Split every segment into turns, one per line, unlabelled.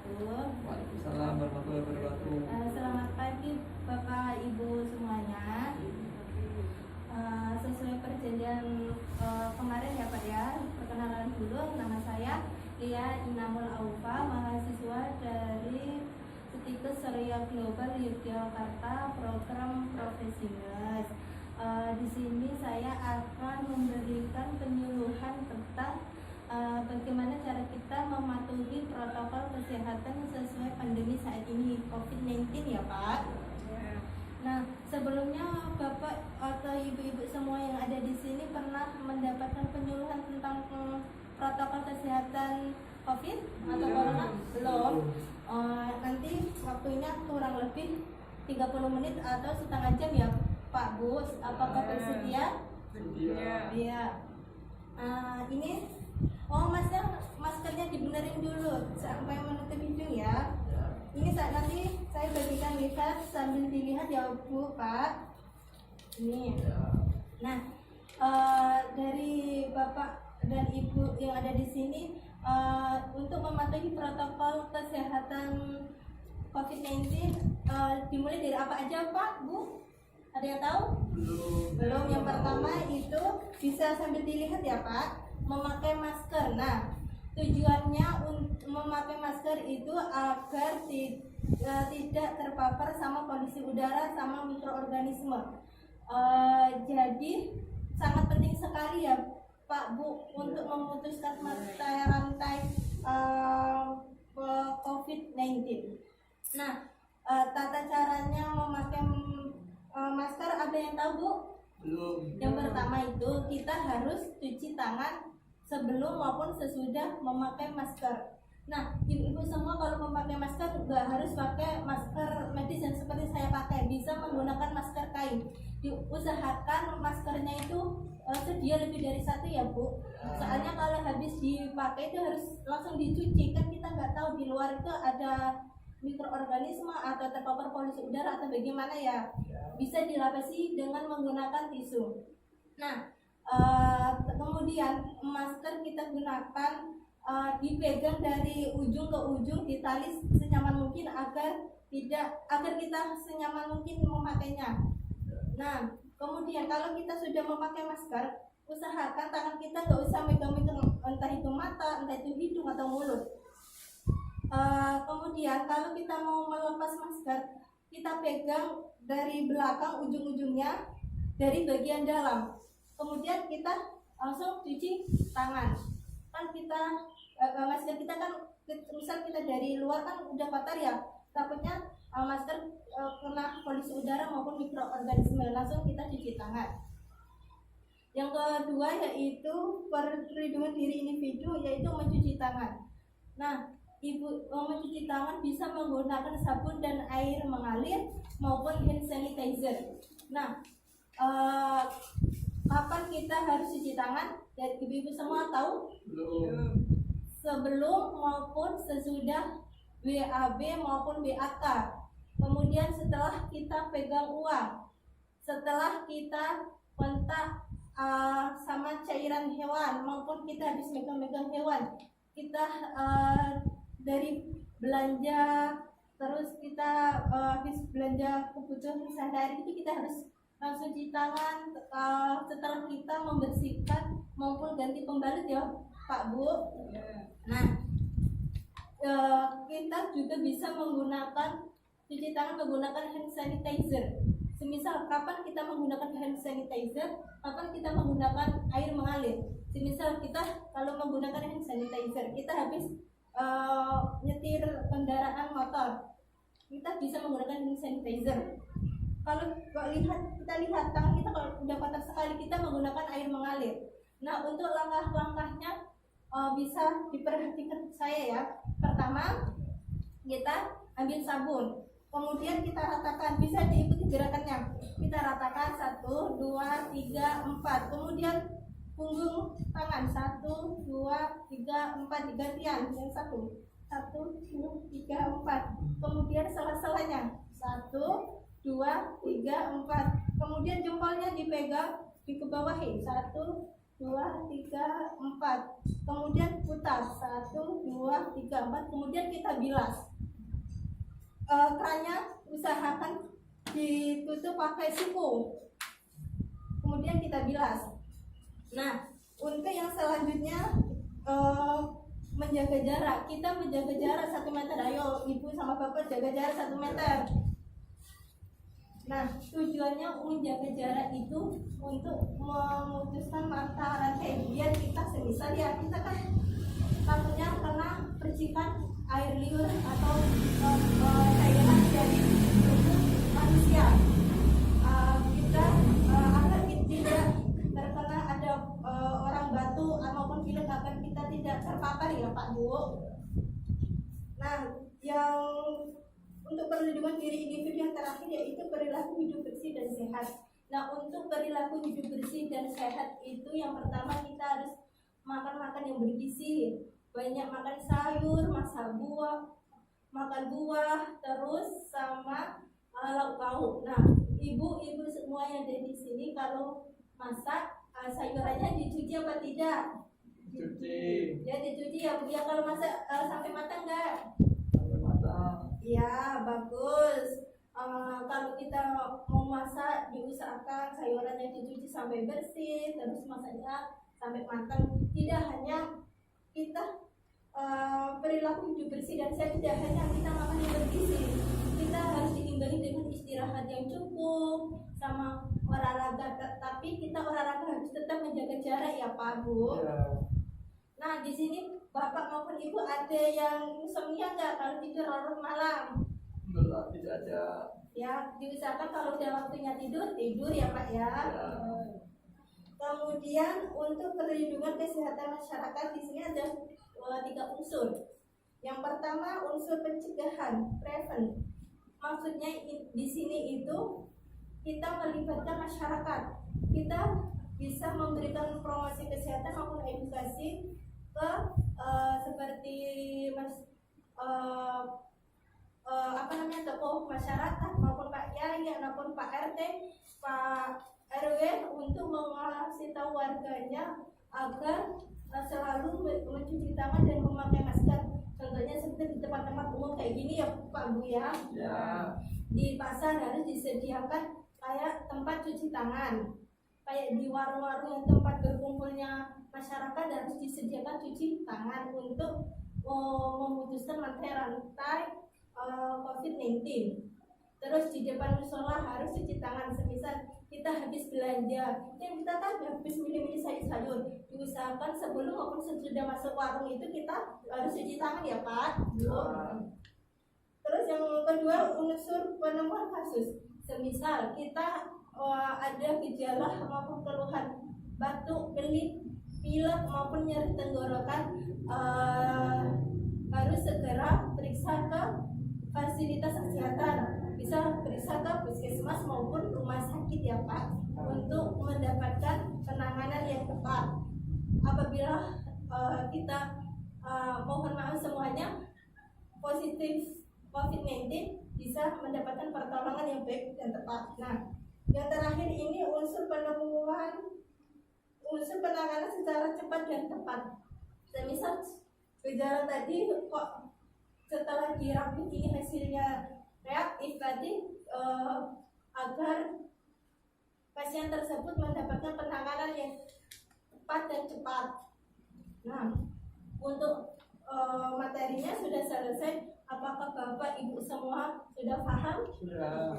wabarakatuh.
Waalaikumsalam warahmatullahi wabarakatuh.
Selamat pagi Bapak Ibu semuanya. Sesuai perjanjian kemarin ya Pak ya, perkenalan dulu, nama saya Lia Inamul Aufa, mahasiswa dari Statistikus Surya Global Yogyakarta, program Profesinus. Di sini saya akan memberikan penyuluhan tentang bagaimana cara kita mematuhi protokol kesehatan sesuai pandemi saat ini COVID-19 ya Pak. Nah, sebelumnya Bapak atau Ibu-ibu semua yang ada di sini pernah mendapatkan penyuluhan tentang protokol kesehatan COVID atau corona? Belum. Nanti waktunya kurang lebih 30 menit atau setengah jam ya Pak Bu. Apakah bersedia? Iya. Ini maskernya dibenerin dulu sampai menutup hidung ya. Ini nanti saya bagikan lihat sambil dilihat ya Bu Pak. Ini. Nah, dari Bapak dan Ibu yang ada di sini, untuk mematuhi protokol kesehatan COVID-19, dimulai dari apa aja Pak Bu? Ada yang tahu? Belum. Yang pertama itu bisa sambil dilihat ya Pak, memakai masker. Nah, tujuannya untuk memakai masker itu agar tidak terpapar sama polusi udara sama mikroorganisme. Jadi sangat penting sekali ya Pak Bu untuk memutuskan mata rantai COVID-19. Nah, tata caranya memakai masker ada yang tahu Bu?
Belum.
Yang pertama itu kita harus cuci tangan sebelum maupun sesudah memakai masker. Nah, ibu-ibu semua kalau memakai masker nggak harus pakai masker medis yang seperti saya pakai, bisa menggunakan masker kain. Diusahakan maskernya itu sedia lebih dari satu ya Bu. Soalnya kalau habis dipakai itu harus langsung dicuci, kan kita nggak tahu di luar itu ada mikroorganisme atau terpapar polusi udara atau bagaimana ya. Bisa dilapisi dengan menggunakan tisu. Nah, kemudian masker kita gunakan dipegang dari ujung ke ujung, ditali senyaman mungkin agar kita senyaman mungkin memakainya. Nah, kemudian kalau kita sudah memakai masker, usahakan tangan kita nggak usah megang-megang entah itu mata, entah itu hidung atau mulut. Kemudian kalau kita mau melepas masker, kita pegang dari belakang ujung-ujungnya dari bagian dalam. Kemudian kita langsung cuci tangan. Kan kita masker kita kan misal kita dari luar kan udah kotor ya, takutnya masker kena polusi udara maupun mikroorganisme, langsung kita cuci tangan. Yang kedua yaitu perlindungan diri individu, yaitu mencuci tangan. Nah, Ibu mencuci tangan bisa menggunakan sabun dan air mengalir maupun hand sanitizer. Nah, kapan kita harus cuci tangan? Dan ibu-ibu semua tahu?
Belum.
Sebelum maupun sesudah BAB maupun BAK. Kemudian setelah kita pegang uang, setelah kita kontak sama cairan hewan maupun kita habis megang-megang hewan, kita dari belanja, terus kita habis belanja kebutuhan sehari-hari itu kita harus langsung cuci tangan setelah kita membersihkan maupun ganti pembalut ya Pak Bu. Nah, kita juga bisa menggunakan cuci tangan menggunakan hand sanitizer. Semisal kapan kita menggunakan hand sanitizer, kapan kita menggunakan air mengalir. Semisal kita kalau menggunakan hand sanitizer, kita habis nyetir kendaraan motor, kita bisa menggunakan hand sanitizer. Kalau kita lihat tangan kita kalau udah kotor sekali, kita menggunakan air mengalir. Nah, untuk langkah-langkahnya bisa diperhatikan saya ya. Pertama, kita ambil sabun, kemudian kita ratakan, bisa diikuti gerakannya. Kita ratakan 1, 2, 3, 4. Kemudian punggung tangan 1, 2, 3, 4 digantian yang 1, 2, 3, 4. Kemudian sela-selanya 1, 2, 3, 4. Kemudian jempolnya dipegang, dikebawahi 1, 2, 3, 4. Kemudian putar 1, 2, 3, 4. Kemudian kita bilas. Kerannya usahakan ditutup pakai siku. Kemudian kita bilas. Nah, untuk yang selanjutnya menjaga jarak. Kita menjaga jarak 1 meter. Ayo ibu sama bapak jaga jarak 1 meter. Nah, tujuannya menjaga jarak itu untuk memutuskan mata rantai biar kita semisal ya kita kan takutnya kena percikan air liur atau cairan dari tubuh manusia. Kita agar kita tidak terkena ada orang batu maupun pilek agar kita tidak terpapar ya Pak Bu. Nah, yang untuk perlindungan diri individu yang terakhir yaitu perilaku hidup bersih dan sehat. Nah, untuk perilaku hidup bersih dan sehat itu yang pertama kita harus makan yang bergizi, banyak makan sayur, makan buah, terus sama lauk pauk. Nah, ibu-ibu semua yang ada di sini kalau masak sayurannya dicuci apa tidak?
Cuci.
Ya dicuci ya Bu. Ya kalau masak sampai matang enggak?
Sampai matang.
Ya, bagus. Kalau kita mau masak, diusahakan sayurannya dicuci sampai bersih, terus masaknya sampai matang. Tidak hanya kita perilaku hidup bersih dan sehat, tidak hanya kita makan yang bergizi, kita harus diimbangi dengan istirahat yang cukup, sama olahraga. Tapi kita olahraga harus tetap menjaga jarak ya Pak Bu.
Ya.
Nah, di sini Bapak maupun Ibu ada yang insomnia nggak kalau tidur larut malam?
Enggak, tidak ada.
Ya, diusahakan kalau udah waktunya tidur ya Pak ya.
Ya.
Kemudian untuk perlindungan kesehatan masyarakat di sini ada 3 unsur. Yang pertama unsur pencegahan, prevent. Maksudnya di sini itu kita melibatkan masyarakat. Kita bisa memberikan promosi kesehatan maupun edukasi ke seperti tokoh masyarakat maupun Pak Yai maupun Pak RT, Pak RW untuk mengasih tahu warganya agar selalu mencuci tangan dan memakai masker. Contohnya seperti di tempat-tempat umum kayak gini ya Pak Bu ya.
Ya.
Di pasar harus disediakan kayak tempat cuci tangan. Kayak di warung-warung yang tempat berkumpulnya masyarakat harus disediakan cuci tangan untuk memutuskan rantai COVID-19. Terus di depan musola harus cuci tangan. Semisal kita habis belanja, yang kita kan habis milih-milih sayur-sayur, diusahakan sebelum maupun sesudah masuk warung itu kita harus cuci tangan ya Pak. Terus yang kedua unsur penemuan kasus. Semisal kita ada gejala maupun keluhan batuk, pilek maupun nyeri tenggorokan, harus segera periksa ke fasilitas kesehatan. Bisa periksa ke puskesmas maupun rumah sakit ya Pak untuk mendapatkan penanganan yang tepat. Apabila kita mohon maaf semuanya positif COVID-19 bisa mendapatkan pertolongan yang baik dan tepat. Nah, yang terakhir ini unsur penanganan secara cepat dan tepat. Semisal gejala tadi kok setelah dirapit ini hasilnya reaktif tadi, agar pasien tersebut mendapatkan penanganan yang tepat dan cepat. Nah, untuk materinya sudah selesai. Apakah Bapak Ibu semua sudah paham?
Sudah.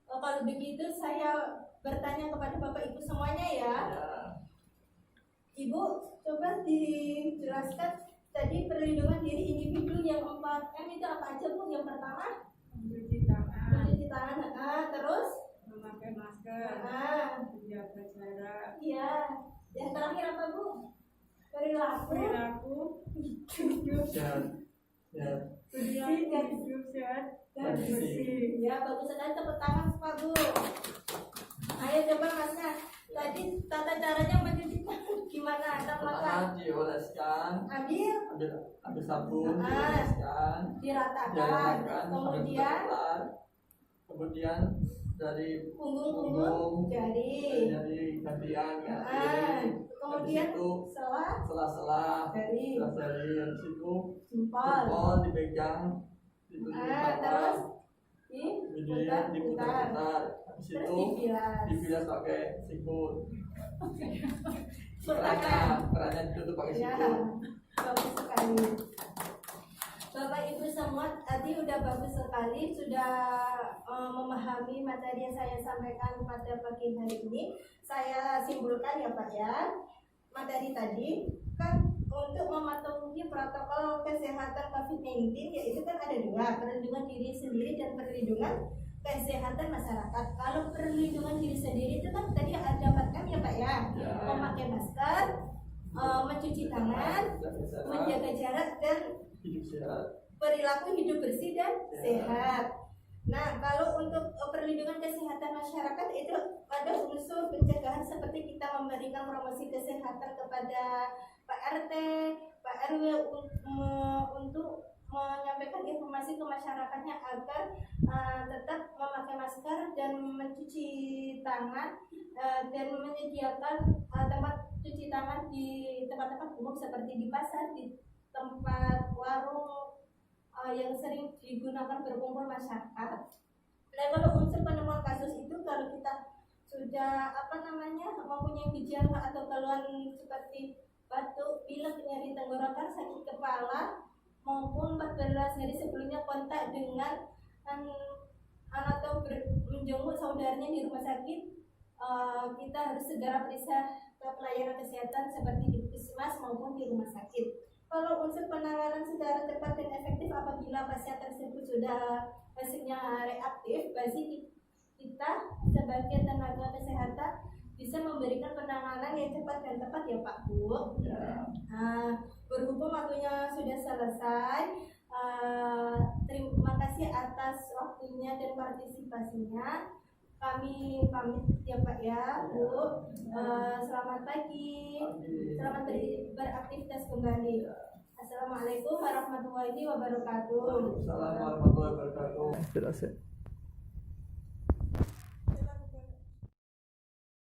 Kalau begitu saya bertanya kepada Bapak Ibu semuanya ya. Ibu coba dijelaskan tadi perlindungan diri individu yang 4M itu apa aja Bu? Yang pertama
Mencuci tangan,
mencuci tangan, terus
memakai masker, menjaga jarak,
iya. Yang terakhir apa Bu? Perilaku
hidup
Sehat. Ya.
bersih dan hidup sehat dan bersih.
Ya, bagus sekali, tepuk tangan Pak Bu. Ayo coba Masnya, tadi tata caranya mencuci tangan gimana?
Pertama dioleskan, ambil sabun, dioleskan,
Diratakan,
diratakan sampai
kemudian
keluar. Kemudian dari
punggung jari.
dari gantian ya.
Kemudian
Sela-sela
jari.
Dari situ
Jempol.
dipegang,
Terus
diputar-putar. Habis
Terus
itu dibilas pakai sikut. Kerannya ditutup pakai
Ya,
sikut.
bagus sekali. Bapak Ibu semua tadi udah bagus sekali, sudah memahami materi yang saya sampaikan pada pagi hari ini. Saya simpulkan ya Pak ya, materi tadi kan untuk mematuhi protokol kesehatan COVID-19 yaitu kan ada dua, perlindungan diri sendiri dan perlindungan kesehatan masyarakat. Kalau perlindungan diri sendiri itu kan tadi ada dapatkan ya Pak ya, memakai masker, mencuci tangan, menjaga jarak dan
Hidup sehat.
perilaku hidup bersih dan sehat. Nah, kalau untuk perlindungan kesehatan masyarakat itu ada unsur pencegahan seperti kita memberikan promosi kesehatan kepada Pak RT, Pak RW untuk menyampaikan informasi ke masyarakatnya agar tetap memakai masker dan mencuci tangan dan menyediakan tempat cuci tangan di tempat-tempat umum seperti di pasar, di tempat warung yang sering digunakan berkumpul masyarakat. Dan kalau unsur penemuan kasus itu kalau kita sudah mempunyai gejala atau keluhan seperti batuk, pilek, nyeri tenggorokan, sakit kepala maupun 14 hari sebelumnya kontak dengan atau menjenguk saudaranya di rumah sakit, kita harus segera periksa ke pelayanan kesehatan seperti di puskesmas maupun di rumah sakit. Kalau unsur penanganan secara cepat dan efektif apabila pasien tersebut sudah hasilnya reaktif, berarti kita sebagai tenaga kesehatan bisa memberikan penanganan yang cepat dan tepat ya Pak Bu.
Ya.
Berhubung waktunya sudah selesai, terima kasih atas waktunya dan partisipasinya. Kami pamit ya Pak ya Bu. Selamat pagi. Selamat beraktivitas kembali. Assalamualaikum warahmatullahi wabarakatuh.
Waalaikumsalam warahmatullahi wabarakatuh. Jelas ya.